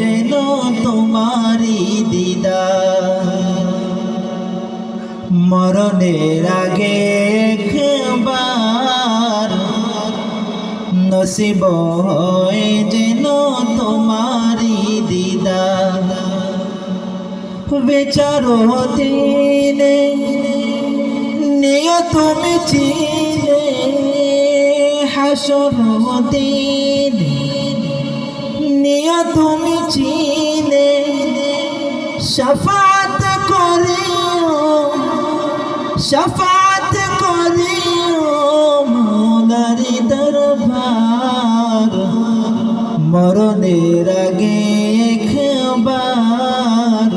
যেন তোমারি দিদার। মরণের আগে একবার নসিব হয় যেন তোমারি দিদার। বেচারো দিনে নিয় তুমি চিনে, হাসর দিন নিয় তুমি চিনে, শাফাত করিও শাফাত করিও মৌলারি দরবার। মরণের আগে একবার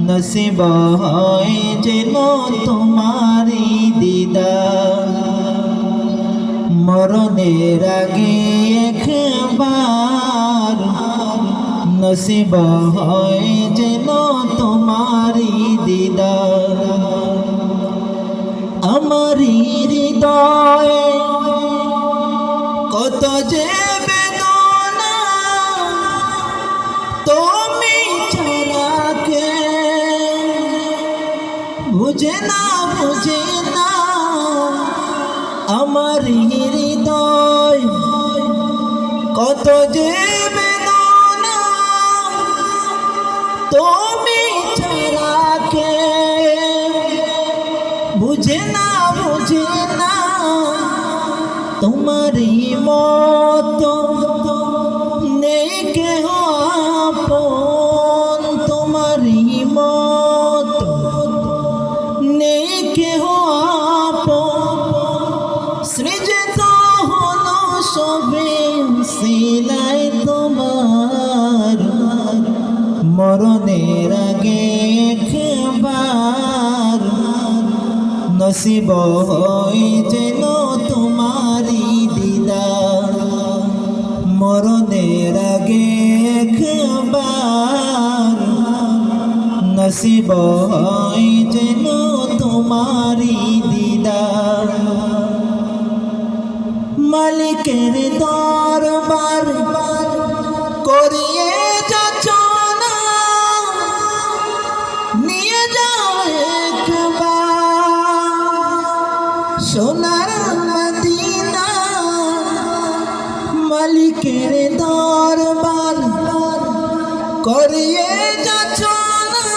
নসিব হয় যেন তোমারি দিদার। মরণের আগে একবার নসিব হয় যেন তোমারি দিদার। আমারি হৃদয়ে কত যে বেদনা, তুমি ছাড়া কে বুঝে না বুঝে না। আমার হৃদয় কত যে বেদনা, তুমি ছাড়া কে বুঝে না বুঝে না। তোমারই মতো নেই কেহ আপন, তোমারই মতো নেই কেহ আপন। সৃজিত হলো সবে সিলাই তোমার। মরণের আগে একবার নসিব হয় যেন তোমারি দিদার। মরণের আগে একবার নসিব হয় যেন তোমারি দিদার। মালিকের দরবার করিয়ে যাচ্ছ না, নিয়ে যাও একবার সোনার মদিনা। মালিকের দরবার করিয়ে যাচ্ছ না,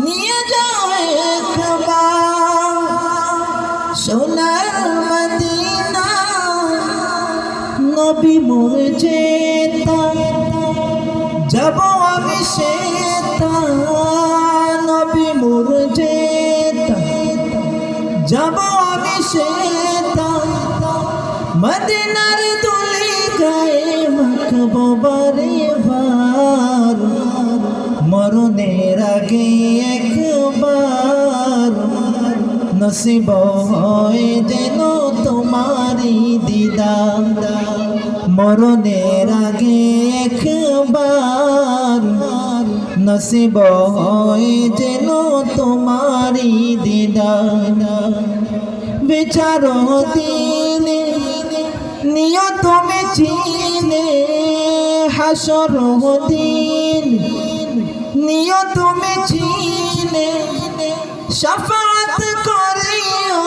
নিয়ে যাও একবার সোনার মদিনা। নবী মোর যেতা যাব আমি সেতা, নবী মোর যেতা যাব আমি সেতা। মদিনার তুলি গায়ে মাখবো বারে বার। মরণের আগে একবার নসিব হয় যেন তোমারি দিদার। মরণের আগে একবার নসিব হয় যেন তোমারি দিদার। বিচারো দিনে নিয় তুমি চিনে, হাসর দিন নিয় তুমি চিনে, শাফাত করিও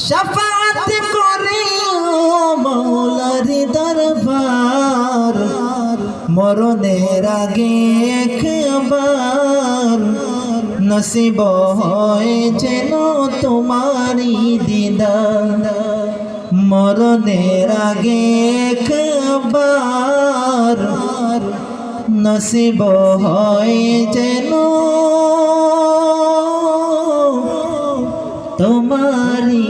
শাফাত করিও মৌলারি দরবার। মরণের আগে একবার নসিব হয় যেন তোমারি দিদার। মরণের আগে একবার নসিব হয় যেন তোমারি